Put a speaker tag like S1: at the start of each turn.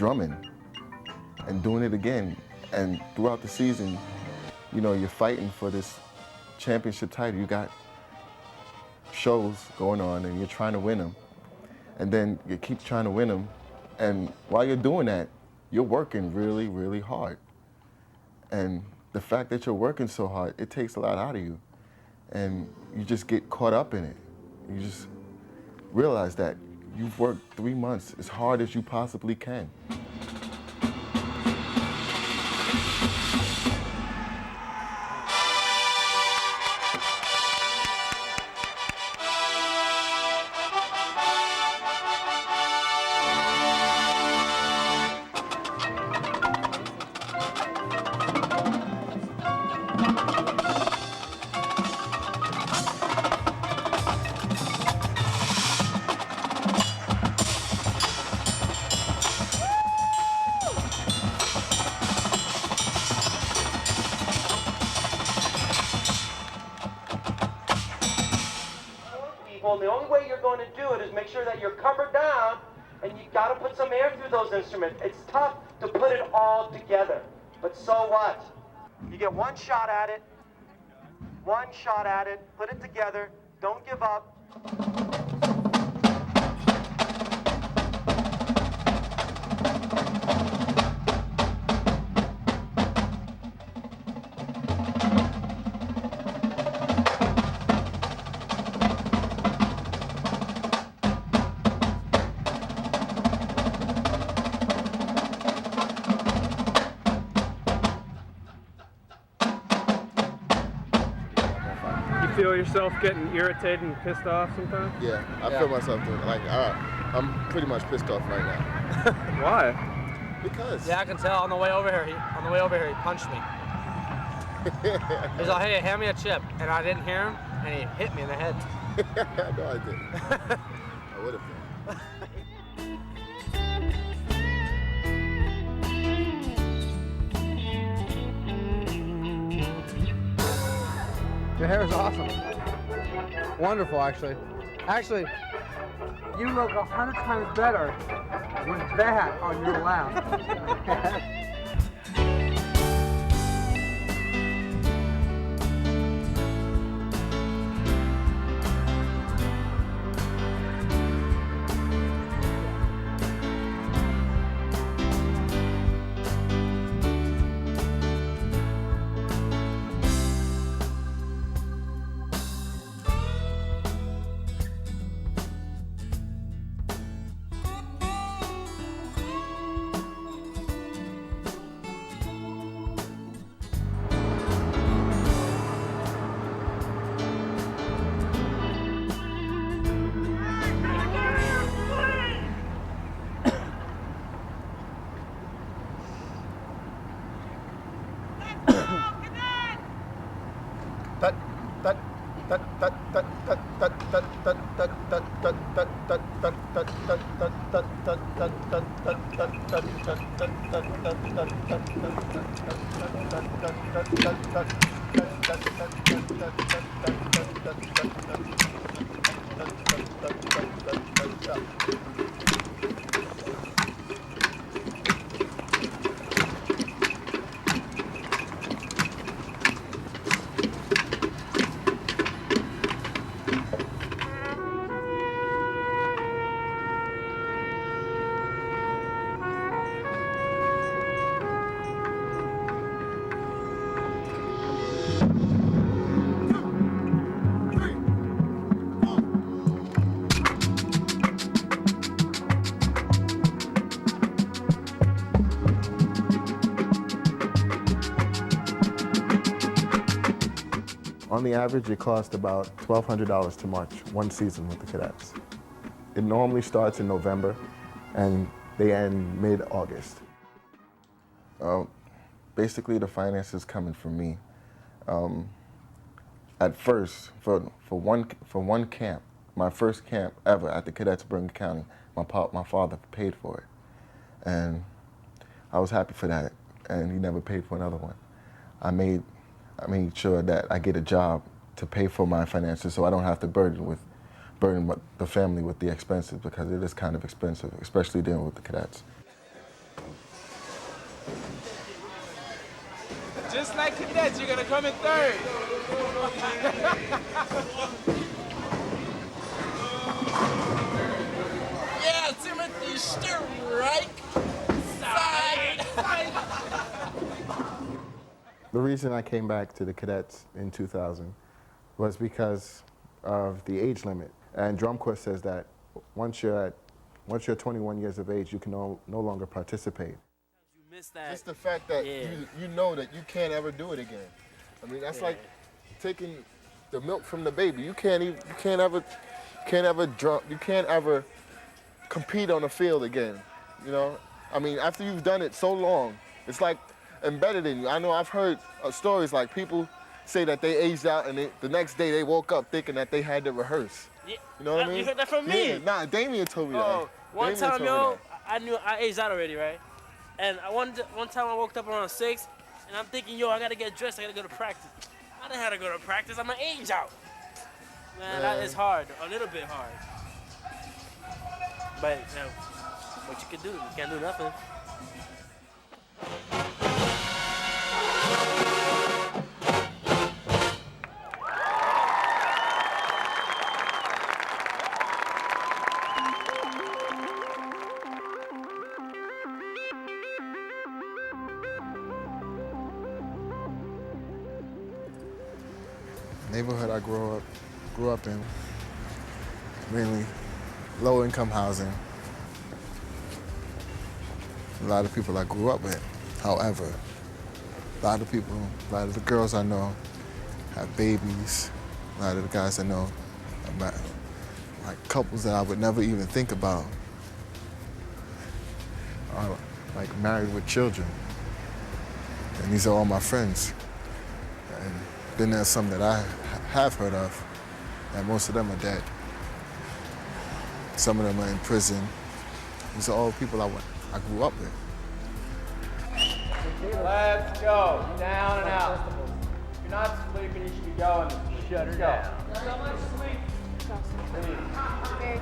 S1: drumming and doing it again. And throughout the season, you know, you're fighting for this championship title. You got shows going on and you're trying to win them. And then you keep trying to win them. And while you're doing that, you're working really, really hard. And the fact that you're working so hard, it takes a lot out of you. And you just get caught up in it. You just realize that you've worked 3 months as hard as you possibly can.
S2: Well, the only way you're going to do it is make sure that you're covered down and you got to put some air through those instruments. It's tough to put it all together, but so what? You get one shot at it, put it together, don't give up.
S3: Feel yourself getting irritated and pissed off sometimes?
S1: Yeah, I feel myself doing it. Like, I'm pretty much pissed off right now.
S3: Why?
S1: Because.
S4: Yeah, I can tell. On the way over here, he punched me. He's like, "Hey, hand me a chip," and I didn't hear him, and he hit me in the head.
S1: No, I didn't. I would have been.
S5: Your hair is awesome. Wonderful, actually. Actually, you look 100 times better with that on your lap.
S1: On the average, it costs about $1,200 to march one season with the cadets. It normally starts in November, and they end mid-August. Basically, the finances coming from me. At first, for one camp, my first camp ever at the Cadets of Bergen County, my father paid for it, and I was happy for that. And he never paid for another one. I made sure that I get a job to pay for my finances, so I don't have to burden the family with the expenses, because it is kind of expensive, especially dealing with the cadets.
S6: Just like cadets, you're gonna come in third. Yeah, Timothy Strike. Side.
S1: The reason I came back to the cadets in 2000 was because of the age limit. And drum corps says that once you're 21 years of age, you can no longer participate.
S7: You missed that.
S1: Just the fact that you know that you can't ever do it again. I mean, that's like taking the milk from the baby. You can't ever compete on the field again. You know, I mean, after you've done it so long, it's like embedded in you. I know I've heard stories like people say that they aged out and the next day they woke up thinking that they had to rehearse.
S7: Yeah.
S1: You know what I mean?
S7: You heard that from me?
S1: Yeah, nah, Damien told me that.
S7: One time, yo, I knew I aged out already, right? And one time I woke up around 6, and I'm thinking, yo, I gotta get dressed, I gotta go to practice. I didn't have to go to practice, I'm gonna age out. Man, that is hard, a little bit hard. But, you know, what you can do, you can't do nothing.
S1: Neighborhood I grew up in, mainly low-income housing. A lot of people I grew up with. However, a lot of the girls I know have babies. A lot of the guys I know are like couples that I would never even think about are like married with children. And these are all my friends. And then there's some that I have heard of, and most of them are dead. Some of them are in prison. These are all people I grew up with.
S2: Let's go. Down and out. If you're not sleeping, you should be going. Shut her down. So much sleep.
S8: Very